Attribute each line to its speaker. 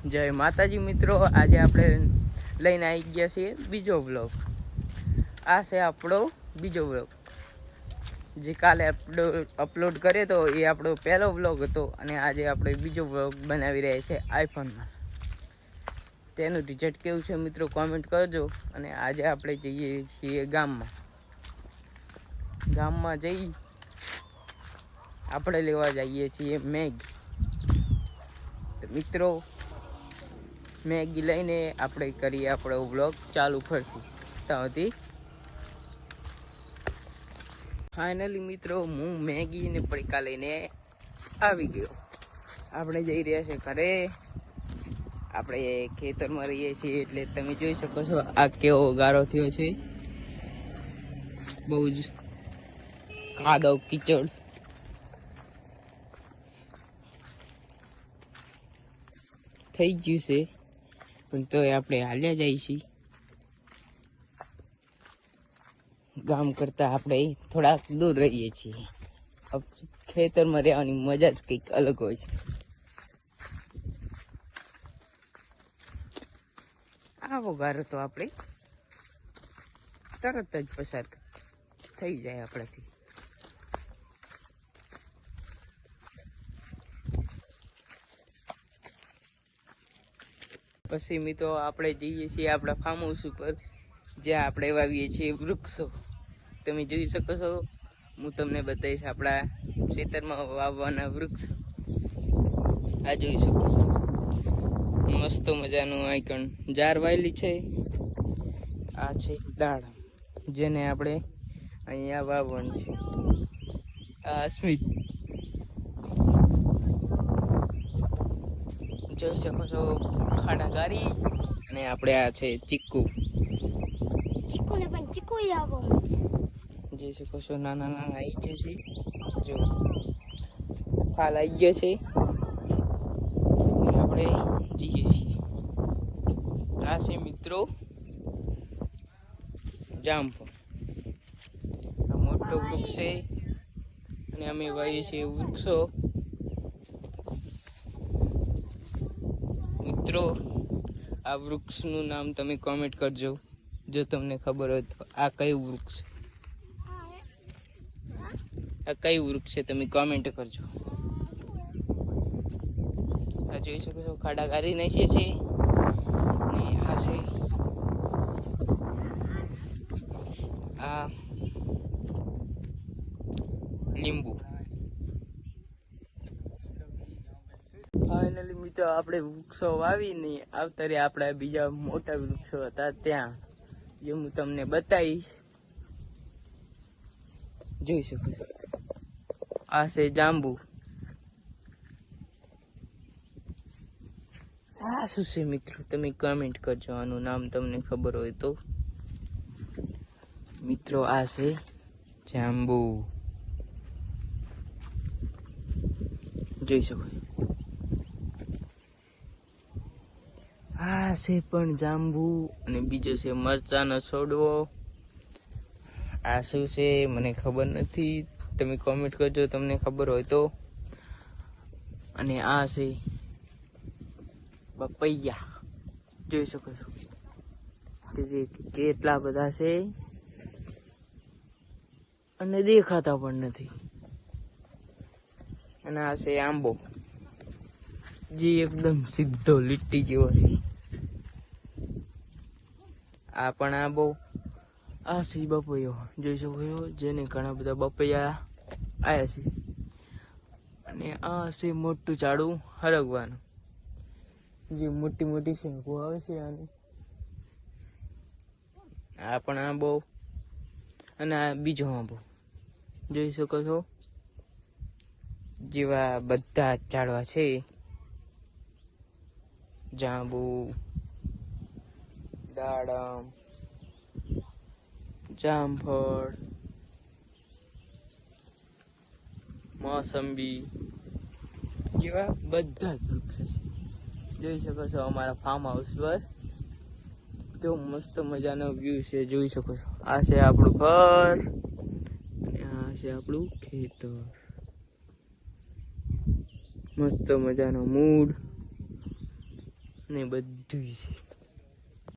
Speaker 1: જય માતાજી મિત્રો, આજે આપણે લઈને આવી ગયા છીએ બીજો બ્લોગ. આ છે આપણો બીજો બ્લોગ. જે કાલે અપલોડ કર્યો હતો એ આપણો પહેલો બ્લોગ હતો, અને આજે આપણે બીજો બ્લોગ બનાવી રહ્યા છીએ આઈફોનમાં. તેનું રિઝલ્ટ કેવું છે મિત્રો કોમેન્ટ કરજો. અને આજે આપણે જઈએ છીએ ગામમાં જઈ આપણે લેવા જઈએ છીએ મેગી. તો મિત્રો મેગી લઈને આપણે કરીએ આપણો બ્લોગ ચાલુ ફરતી. ત્યાંથી ફાઇનલી મિત્રો હું મેગી ને પડીકા લઈને આવી ગયો. આપણે જઈ રહ્યા છે ઘરે. આપણે ખેતરમાં રહીએ છીએ એટલે તમે જોઈ શકો છો આ કેવો ગારો થયો છે. બહુ જ કાદવ કીચડ થઈ ગયું છે, પણ તો આપણે હાલ્યા જાય છીએ. ગામ કરતા આપણે થોડાક દૂર રહીએ છીએ. ખેતરમાં રહેવાની મજા જ કંઈક અલગ હોય છે. આવો ગારો તો આપણે તરત જ પસાર થઈ જાય આપણાથી. પછી મિત્રો આપણે જઈએ છીએ આપણા ફાર્મ હાઉસ ઉપર, જ્યાં આપણે વાવીએ છીએ વૃક્ષો. તમે જોઈ શકો છો, હું તમને બતાવીશ આપણા ખેતરમાં વાવવાના વૃક્ષ. આ જોઈ શકો છો, મસ્ત મજાનું આઈકન જાર વાયેલી છે. આ છે દાળ, જેને આપણે અહીંયા વાવવાની છે. આ સ્મિત જોઈ શકો છો, ખાડા ગારી. અને આપણે આ છે ચીકુ.
Speaker 2: ચીકુને પણ ચીકુ આવો
Speaker 1: જોઈ શકો છો, નાના નાના ઈચે છે. જો ફાલ આવી ગયા છે. આપણે જઈએ છીએ. આ છે મિત્રો જામફળ. આ મોટો વૃક્ષ છે, અને અમે વાવીએ છીએ વૃક્ષો. મિત્રો આ વૃક્ષનું નામ તમે કોમેન્ટ કરજો, જો તમને ખબર હોય તો. આ કયું વૃક્ષ, આ કયું વૃક્ષ છે તમે કોમેન્ટ કરજો. આ જોઈ શકો છો, ખાડા ગારી નાખીએ છીએ. અને આ છે આ લીંબુ. ફાઇનલી મિત્રો આપણે વૃક્ષો વાવીને આવતા રહ્યા આપણા બીજા મોટા વૃક્ષો હતા ત્યાં, જે હું તમને બતાવીશ. જોઈ શકો છો, આ છે જાંબુ. આ શું છે મિત્રો તમે કમેન્ટ કરજો, આનું નામ તમને ખબર હોય તો. મિત્રો આ છે જાંબુ, જોઈ શકો. આ છે પણ જાંબુ. અને બીજો છે મરચાનો છોડવો. આ શું છે મને ખબર નથી, તમે કોમેન્ટ કરજો તમને ખબર હોય તો. અને આ છે પપૈયા. જોઈ શકો છો કેટલા બધા છે, અને દેખાતા પણ નથી. અને આ છે આંબો, જે એકદમ સીધો લીટી જેવો છે. આ પણ આંબો. આ છે બપૈયો, જોઈ શકો છો, જેને ઘણા બધા બપૈયા આવ્યા છે. અને આ છે મોટું ઝાડું હરગવાનું, જે મોટી મોટી શેંકો આવે છે આની. આ પણ આંબો. અને આ બીજો આંબો જોઈ શકો છો. જેવા બધા ઝાડવા છે, જાંબુ, દાડમ, જામફળ, મોસંબી જેવા બધા જ વૃક્ષ છે. જોઈ શકો છો અમારા ફાર્મ હાઉસ પર કેવો મસ્ત મજાનો વ્યૂ છે. જોઈ શકો છો, આ છે આપણું ઘર, અને આ છે આપણું ખેતર. મસ્ત મજાનો મૂડ. ને બધું છે.